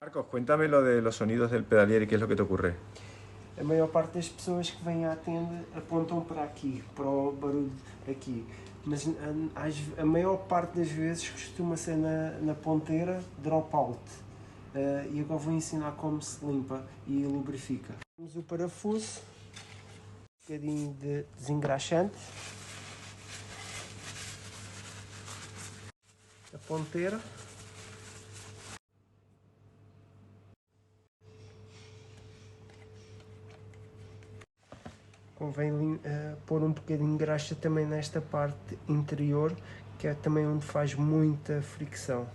Marcos, cuéntame lo de los sonidos del pedalier y qué es lo que te ocurre. A maior parte das pessoas que vêm à tenda apontam para aqui, para o barulho aqui. Mas a maior parte das vezes costuma ser na ponteira dropout. E agora vou ensinar como se limpa e lubrifica. Temos o parafuso, um bocadinho de desengraxante, a ponteira. Convém pôr um bocadinho de graxa também nesta parte interior, que é também onde faz muita fricção.